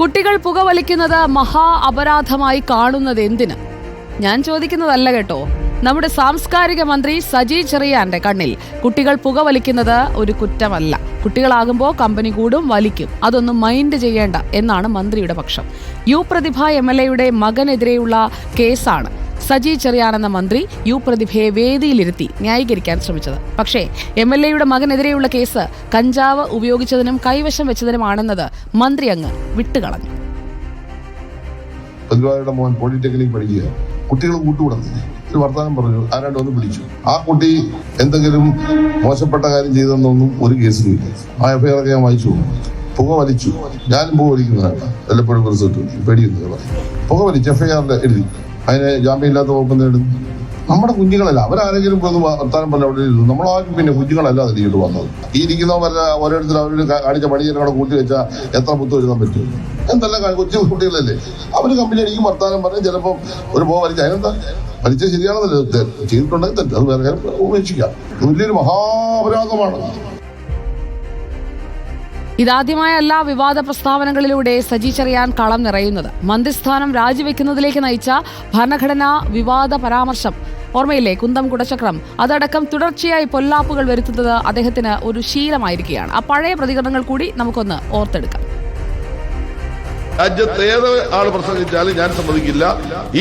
കുട്ടികൾ പുകവലിക്കുന്നത് മഹാ അപരാധമായി കാണുന്നത് എന്തിന്? ഞാൻ ചോദിക്കുന്നതല്ല കേട്ടോ. നമ്മുടെ സാംസ്കാരിക മന്ത്രി സജി ചെറിയാന്റെ കണ്ണിൽ കുട്ടികൾ പുകവലിക്കുന്നത് ഒരു കുറ്റമല്ല. കുട്ടികളാകുമ്പോൾ കമ്പനി കൂടും, വലിക്കും, അതൊന്നും മൈൻഡ് ചെയ്യേണ്ട എന്നാണ് മന്ത്രിയുടെ പക്ഷം. യു പ്രതിഭ MLAയുടെ മകനെതിരെയുള്ള കേസാണ് സജി ചെറിയാൻ എന്ന മന്ത്രി യു പ്രതിഭയെ വേദിയിലിരുത്തി ന്യായീകരിക്കാൻ ശ്രമിച്ചത്. പക്ഷേ MLAയുടെ മകനെതിരെയുള്ള കേസ് കഞ്ചാവ് ഉപയോഗിച്ചതിനും കൈവശം വെച്ചതിനുമാണെന്നത് മന്ത്രി അങ്ങ് വിട്ടുകളഞ്ഞു. പ്രതിഭയുടെ മോൻ പോളിടെക്നിക് പഠിക്കുക, കുട്ടികൾ കൂട്ടുകൂടുന്നില്ല. ഒരു വർത്തമാനം പറഞ്ഞു, ആരാണ്ട് ഒന്ന് പിടിച്ചു. ആ കുട്ടി എന്തെങ്കിലും മോശപ്പെട്ട കാര്യം ചെയ്തെന്നൊന്നും ഒരു കേസിലുമില്ല. ആ FIR ഒക്കെ ഞാൻ വായിച്ചു. പുക വലിച്ചു, ഞാനും പുക വലിക്കുന്നതാണ്, വല്ലപ്പോഴും റിസൾട്ട് പേടിക്കുന്നത് പറയും. പുക വലിച്ചു FIR എഴുതി, അതിന് ജാമ്യമില്ലാത്ത വകുപ്പ് നേടും. നമ്മുടെ കുഞ്ഞുങ്ങളല്ല, അവരാരെങ്കിലും ഒന്ന് വർത്താനം പറഞ്ഞ അവിടെ ഇരുന്നു. നമ്മളാരും പിന്നെ കുഞ്ഞുങ്ങളല്ല അതിലേക്ക് വന്നത്. ഈ ഇരിക്കുന്നവരല്ല ഓരോരുത്തരും അവര് കാണിച്ച പണിയൊക്കെ കൂട്ടി വെച്ചാൽ എത്ര പുത്ത് എഴുതാൻ പറ്റും? എന്തെല്ലാം കൊച്ചു കുട്ടികളല്ലേ, അവര് കമ്പനി അടിക്കും, വർത്താനം പറഞ്ഞ് ചിലപ്പോൾ ഒരു പുക വലിച്ച, അതിനെന്താ വലിച്ച ശരിയാണെന്നല്ലേ, ചെയ്തിട്ടുണ്ടെങ്കിൽ തെറ്റ്, അത് വേറെ കാര്യം ഉപേക്ഷിക്കാം. വലിയൊരു മഹാപരാധമാണ്. ഇതാദ്യമായല്ല വിവാദ പ്രസ്താവനകളിലൂടെ സജി ചെറിയാൻ കളം നിറയുന്നത്. മന്ത്രിസ്ഥാനം രാജിവെക്കുന്നതിലേക്ക് നയിച്ച ഭരണഘടനാ വിവാദ പരാമർശം ഓർമ്മയില്ലേ? കുന്തം കുടച്ചക്രം, അതടക്കം തുടർച്ചയായി പൊല്ലാപ്പുകൾ വരുത്തുന്നത് അദ്ദേഹത്തിന് ഒരു ശീലമായിരിക്കുകയാണ്. ആ പഴയ പ്രതികരണങ്ങൾ കൂടി നമുക്കൊന്ന് ഓർത്തെടുക്കാം. രാജ്യത്ത് ഏത് ആള് പ്രസംഗിച്ചാലും ഞാൻ സമ്മതിക്കില്ല.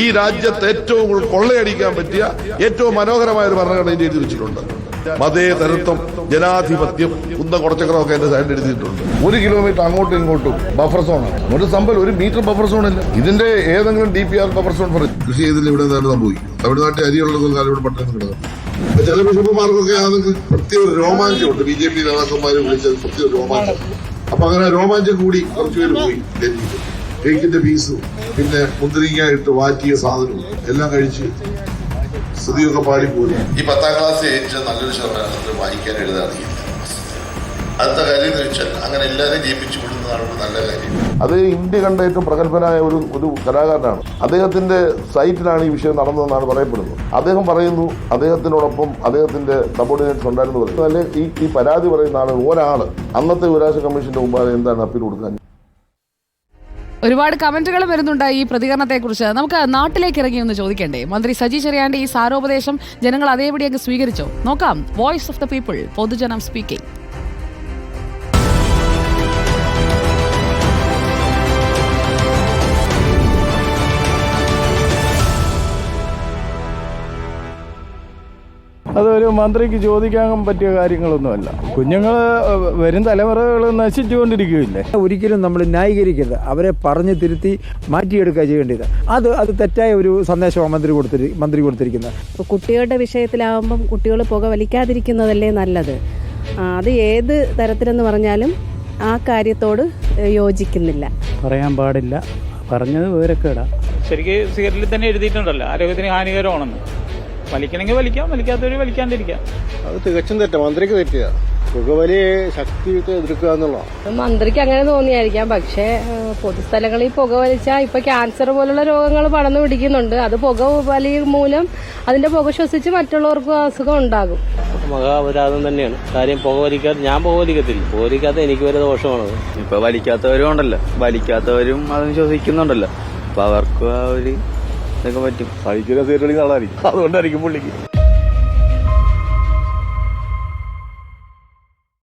ഈ രാജ്യത്ത് ഏറ്റവും കൊള്ളയടിക്കാൻ പറ്റിയ ഏറ്റവും മനോഹരമായ ഒരു ഭരണഘടന എഴുതി വെച്ചിട്ടുണ്ട്. മതേതരത്വം, ജനാധിപത്യം, കുന്തം കുടച്ചക്രമൊക്കെ എന്റെ സൈഡിൽ എഴുതിയിട്ടുണ്ട്. 1 കിലോമീറ്റർ അങ്ങോട്ടും ഇങ്ങോട്ടും ബഫർ സോണാണ്. ഒരു സംഭവം 1 മീറ്റർ ബഫർ സോണില്ല. ഇതിന്റെ ഏതെങ്കിലും DPR ബഫർ സോൺ പറയും. കൃഷി ചെയ്തില്ല, ഇവിടെ തന്നെ സംഭവിക്കും. തമിഴ്നാട്ടിൽ അരിയുള്ളതും ഇവിടെ പട്ടണം കിടക്കും. ചില ബിഷപ്പുമാർക്കൊക്കെ ആണെങ്കിൽ പ്രത്യേക രോമാഞ്ചമുണ്ട്. BJP നേതാക്കന്മാരെ വിളിച്ചത് പ്രത്യേക രോമാഞ്ചം. അപ്പൊ അങ്ങനെ രോമാഞ്ചം കൂടി കുറച്ചുപേര് പോയി. കേക്കിന്റെ പീസും പിന്നെ മുന്തിരിങ്ങ ഇട്ട് വാറ്റിയ സാധനവും എല്ലാം കഴിച്ച് സ്തുതിയൊക്കെ പാടിപ്പോയി. ഈ 10ാം ക്ലാസ് ജയിച്ച നല്ലൊരു ശതമാനത്തിൽ വായിക്കാൻ എഴുതാൻ അറിയില്ല. അടുത്ത കാര്യം എന്ന് വെച്ചാൽ അങ്ങനെ എല്ലാവരെയും ജയിപ്പിച്ചു വിടുന്നതാണ് നല്ല കാര്യം. അത് ഇന്ത്യ കണ്ട ഏറ്റവും പ്രഗത്ഭനായ ഒരു കലാകാരനാണ്. അദ്ദേഹത്തിന്റെ സൈറ്റിലാണ് ഈ വിഷയം നടന്നതെന്നാണ് പറയപ്പെടുന്നത്. അദ്ദേഹം പറയുന്നു അദ്ദേഹത്തിനോടൊപ്പം അദ്ദേഹത്തിന്റെ സബോർഡിനേറ്റ്സ് ഉണ്ടായിരുന്നു പറയുന്നത്. അല്ലെ ഈ പരാതി പറയുന്ന ആള് ഒരാള് അന്നത്തെ വിവരാവകാശ കമ്മീഷന്റെ മുമ്പാകെ എന്താണ് അപ്പീൽ കൊടുക്കാൻ? ഒരുപാട് കമന്റുകൾ വരുന്നുണ്ട് ഈ പ്രതികരണത്തെക്കുറിച്ച്. നമുക്ക് നാട്ടിലേക്ക് ഇറങ്ങി ഒന്ന് ചോദിക്കണ്ടേ? മന്ത്രി സജി ചെറിയാന്റെ ഈ സാരോപദേശം ജനങ്ങൾ അതേപടി അങ്ങ് സ്വീകരിച്ചോ? നോക്കാം. വോയിസ് ഓഫ് ദ പീപ്പിൾ, പൊതുജനം സ്പീക്കിംഗ്. അതൊരു മന്ത്രിക്ക് ചോദിക്കാൻ പറ്റിയ കാര്യങ്ങളൊന്നുമല്ല. കുഞ്ഞുങ്ങൾ വരും തലമുറകൾ നശിച്ചുകൊണ്ടിരിക്കുകയില്ലേ. ഒരിക്കലും നമ്മൾ ന്യായീകരിക്കരുത്, അവരെ പറഞ്ഞ് തിരുത്തി മാറ്റിയെടുക്കുക ചെയ്യേണ്ടത്. അത് തെറ്റായ ഒരു സന്ദേശമാണ് മന്ത്രി കൊടുത്തിരിക്കുന്നത്. കുട്ടികളുടെ വിഷയത്തിലാവുമ്പം കുട്ടികൾ പുക വലിക്കാതിരിക്കുന്നതല്ലേ നല്ലത്. അത് ഏത് തരത്തിലെന്ന് പറഞ്ഞാലും ആ കാര്യത്തോട് യോജിക്കുന്നില്ല. പറയാൻ പാടില്ല, പറഞ്ഞത് വിവരക്കേടാ. ശരിക്കും സിഗരറ്റിൽ തന്നെ എഴുതിയിട്ടുണ്ടല്ലോ ആരോഗ്യത്തിന് ഹാനികരമാണെന്ന്. വലിക്കണമെങ്കിൽ വലിക്കാം, വലിക്കാത്തവർ വലിക്കാണ്ടിരിക്കാം. അത് തികച്ചും തെറ്റാ, മന്ത്രിക്ക് തെറ്റിയ പുകവലിയെ ശക്തിയിട്ട് എതിർക്കുക എന്നുള്ളതാണ്. മന്ത്രിക്ക് അങ്ങനെ തോന്നിയായിരിക്കാം. പക്ഷേ പൊതുസ്ഥലങ്ങളിൽ പുക വലിച്ചാൽ ഇപ്പൊ ക്യാൻസർ പോലുള്ള രോഗങ്ങൾ പടർന്നു പിടിക്കുന്നുണ്ട്. അത് പുകവലി മൂലം അതിന്റെ പുക ശ്വസിച്ച് മറ്റുള്ളവർക്കും അസുഖം ഉണ്ടാകും. മഹാപരാധം തന്നെയാണ് കാര്യം. ഞാൻ പുക വലിക്കത്തില്ല, പുക വലിക്കാത്ത എനിക്ക് വരെ ദോഷമാണത്. ഇപ്പൊ വലിക്കാത്തവരും ഉണ്ടല്ലോ, വലിക്കാത്തവരും അതിന് ശ്വസിക്കുന്നുണ്ടല്ലോ. അപ്പൊ അവർക്ക് ആ ഒരു ഇതൊക്കെ പറ്റും. സഹിക്കുന്ന സീരടി നാളായിരിക്കും, അതുകൊണ്ടായിരിക്കും പുള്ളിക്ക്.